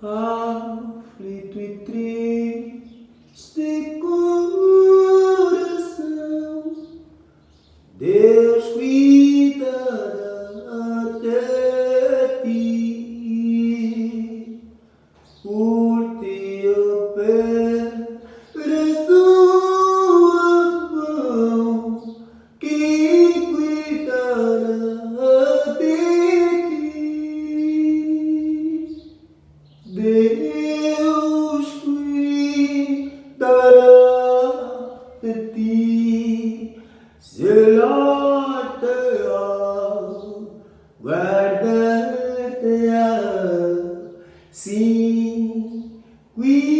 Aflito e triste coração, Deus cuidará de ti, por ti opera sua mão, que cuidará de ti. Deus cuidará de ti, zelar-te-á, guardar-te-á, sim, cuidará.